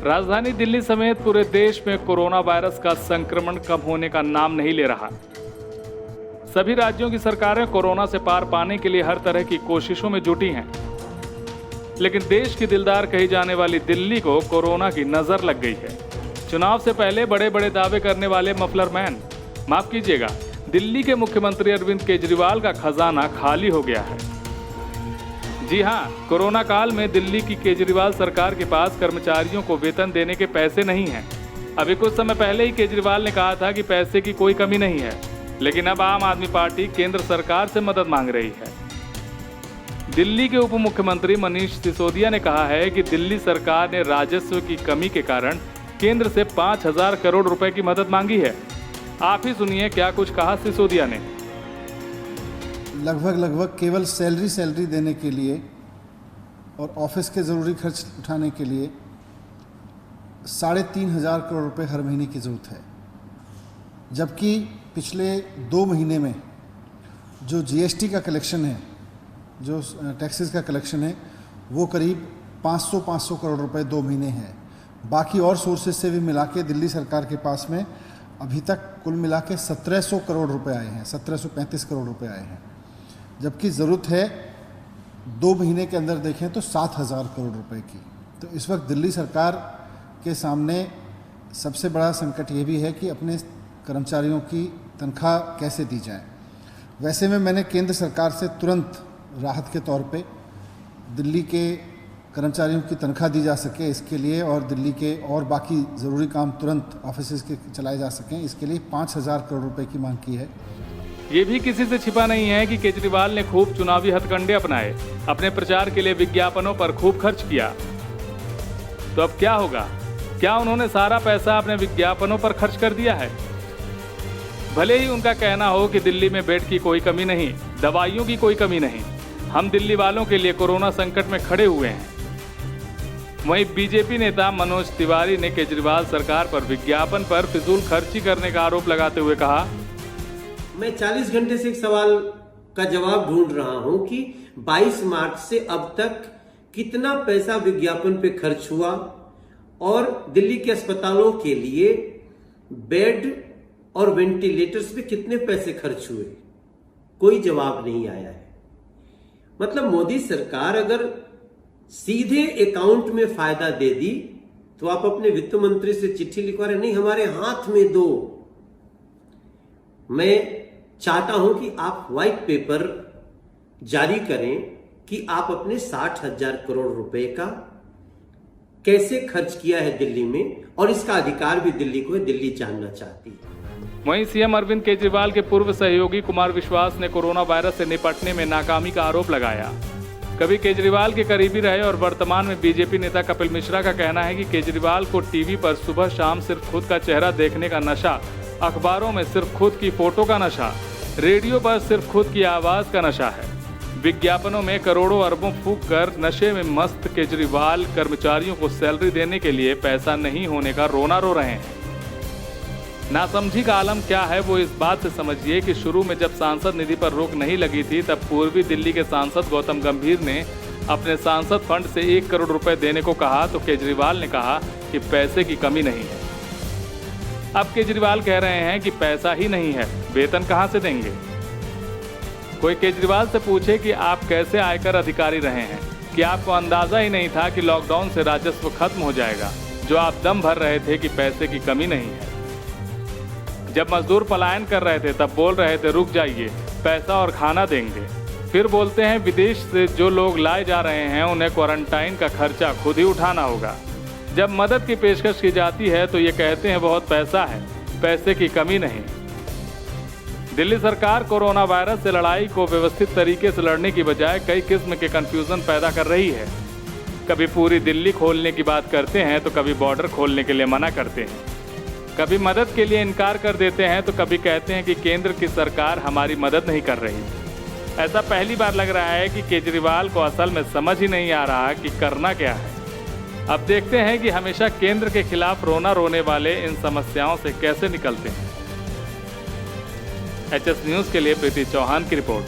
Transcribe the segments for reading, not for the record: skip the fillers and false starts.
राजधानी दिल्ली समेत पूरे देश में कोरोना वायरस का संक्रमण कम होने का नाम नहीं ले रहा। सभी राज्यों की सरकारें कोरोना से पार पाने के लिए हर तरह की कोशिशों में जुटी हैं। लेकिन देश की दिलदार कही जाने वाली दिल्ली को कोरोना की नजर लग गई है। चुनाव से पहले बड़े बड़े दावे करने वाले मफलर मैन, माफ कीजिएगा, दिल्ली के मुख्यमंत्री अरविंद केजरीवाल का खजाना खाली हो गया है। जी हां, कोरोना काल में दिल्ली की केजरीवाल सरकार के पास कर्मचारियों को वेतन देने के पैसे नहीं हैं। अभी कुछ समय पहले ही केजरीवाल ने कहा था कि पैसे की कोई कमी नहीं है, लेकिन अब आम आदमी पार्टी केंद्र सरकार से मदद मांग रही है। दिल्ली के उप मुख्यमंत्री मनीष सिसोदिया ने कहा है कि दिल्ली सरकार ने राजस्व की कमी के कारण केंद्र से 5,000 करोड़ रुपए की मदद मांगी है। आप ही सुनिए क्या कुछ कहा सिसोदिया ने। लगभग केवल सैलरी देने के लिए और ऑफिस के ज़रूरी खर्च उठाने के लिए 3,500 करोड़ रुपए हर महीने की ज़रूरत है, जबकि पिछले 2 महीने में जो जीएसटी का कलेक्शन है, जो टैक्सेस का कलेक्शन है, वो करीब 500 करोड़ रुपए 2 महीने है। बाकी और सोर्सेज से भी मिला के दिल्ली सरकार के पास में अभी तक कुल मिला के 1,700 करोड़ रुपए आए हैं, 1,735 करोड़ रुपए आए हैं, जबकि ज़रूरत है 2 महीने के अंदर देखें तो 7,000 करोड़ रुपए की। तो इस वक्त दिल्ली सरकार के सामने सबसे बड़ा संकट ये भी है कि अपने कर्मचारियों की तनख्वाह कैसे दी जाए। वैसे में मैंने केंद्र सरकार से तुरंत राहत के तौर पे दिल्ली के कर्मचारियों की तनख्वाह दी जा सके इसके लिए, और दिल्ली के और बाकी ज़रूरी काम तुरंत ऑफिस के चलाए जा सकें, इसके लिए 5,000 करोड़ रुपए की मांग की है। ये भी किसी से छिपा नहीं है कि केजरीवाल ने खूब चुनावी हथकंडे अपनाए, अपने प्रचार के लिए विज्ञापनों पर खूब खर्च किया। तो अब क्या होगा? क्या उन्होंने सारा पैसा अपने विज्ञापनों पर खर्च कर दिया है? भले ही उनका कहना हो कि दिल्ली में बेड की कोई कमी नहीं, दवाइयों की कोई कमी नहीं, हम दिल्ली वालों के लिए कोरोना संकट में खड़े हुए हैं। वहीं बीजेपी नेता मनोज तिवारी ने केजरीवाल सरकार पर विज्ञापन पर फिजूल खर्ची करने का आरोप लगाते हुए कहा, मैं 40 घंटे से एक सवाल का जवाब ढूंढ रहा हूं कि 22 मार्च से अब तक कितना पैसा विज्ञापन पे खर्च हुआ और दिल्ली के अस्पतालों के लिए बेड और वेंटिलेटर्स पे कितने पैसे खर्च हुए। कोई जवाब नहीं आया है। मतलब मोदी सरकार अगर सीधे अकाउंट में फायदा दे दी तो आप अपने वित्त मंत्री से चिट्ठी लिखवा रहे, नहीं हमारे हाथ में दो। मैं चाहता हूं कि आप व्हाइट पेपर जारी करें कि आप अपने 60,000 करोड़ रुपए का कैसे खर्च किया है दिल्ली में, और इसका अधिकार भी दिल्ली को है, दिल्ली जानना चाहती है। वहीं सीएम अरविंद केजरीवाल के पूर्व सहयोगी कुमार विश्वास ने कोरोना वायरस से निपटने में नाकामी का आरोप लगाया। कभी केजरीवाल के करीबी रहे और वर्तमान में बीजेपी नेता कपिल मिश्रा का कहना है कि केजरीवाल को टीवी पर सुबह शाम सिर्फ खुद का चेहरा देखने का नशा, अखबारों में सिर्फ खुद की फोटो का नशा, रेडियो पर सिर्फ खुद की आवाज का नशा है। विज्ञापनों में करोड़ों अरबों फूंक कर नशे में मस्त केजरीवाल कर्मचारियों को सैलरी देने के लिए पैसा नहीं होने का रोना रो रहे हैं। नासमझी का आलम क्या है वो इस बात से समझिए कि शुरू में जब सांसद निधि पर रोक नहीं लगी थी, तब पूर्वी दिल्ली के सांसद गौतम गंभीर ने अपने सांसद फंड से 1 करोड़ रुपए देने को कहा तो केजरीवाल ने कहा कि पैसे की कमी नहीं है। अब केजरीवाल कह रहे हैं कि पैसा ही नहीं है, वेतन कहां से देंगे? कोई केजरीवाल से पूछे कि आप कैसे आयकर अधिकारी रहे हैं, कि आपको अंदाजा ही नहीं था कि लॉकडाउन से राजस्व खत्म हो जाएगा, जो आप दम भर रहे थे कि पैसे की कमी नहीं है। जब मजदूर पलायन कर रहे थे तब बोल रहे थे रुक जाइए, पैसा और खाना देंगे। फिर बोलते हैं विदेश से जो लोग लाए जा रहे हैं उन्हें क्वारंटाइन का खर्चा खुद ही उठाना होगा। जब मदद की पेशकश की जाती है तो ये कहते हैं बहुत पैसा है, पैसे की कमी नहीं। दिल्ली सरकार कोरोना वायरस से लड़ाई को व्यवस्थित तरीके से लड़ने की बजाय कई किस्म के कंफ्यूजन पैदा कर रही है। कभी पूरी दिल्ली खोलने की बात करते हैं तो कभी बॉर्डर खोलने के लिए मना करते हैं, कभी मदद के लिए इनकार कर देते हैं तो कभी कहते हैं कि केंद्र की सरकार हमारी मदद नहीं कर रही। ऐसा पहली बार लग रहा है कि केजरीवाल को असल में समझ ही नहीं आ रहा कि करना क्या है। अब देखते हैं कि हमेशा केंद्र के खिलाफ रोना रोने वाले इन समस्याओं से कैसे निकलते हैं। एचएस न्यूज के लिए प्रीति चौहान की रिपोर्ट।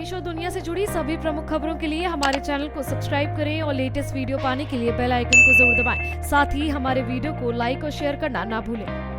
देश और दुनिया से जुड़ी सभी प्रमुख खबरों के लिए हमारे चैनल को सब्सक्राइब करें और लेटेस्ट वीडियो पाने के लिए बेल आइकन को जरूर दबाएं। साथ ही हमारे वीडियो को लाइक और शेयर करना ना भूलें।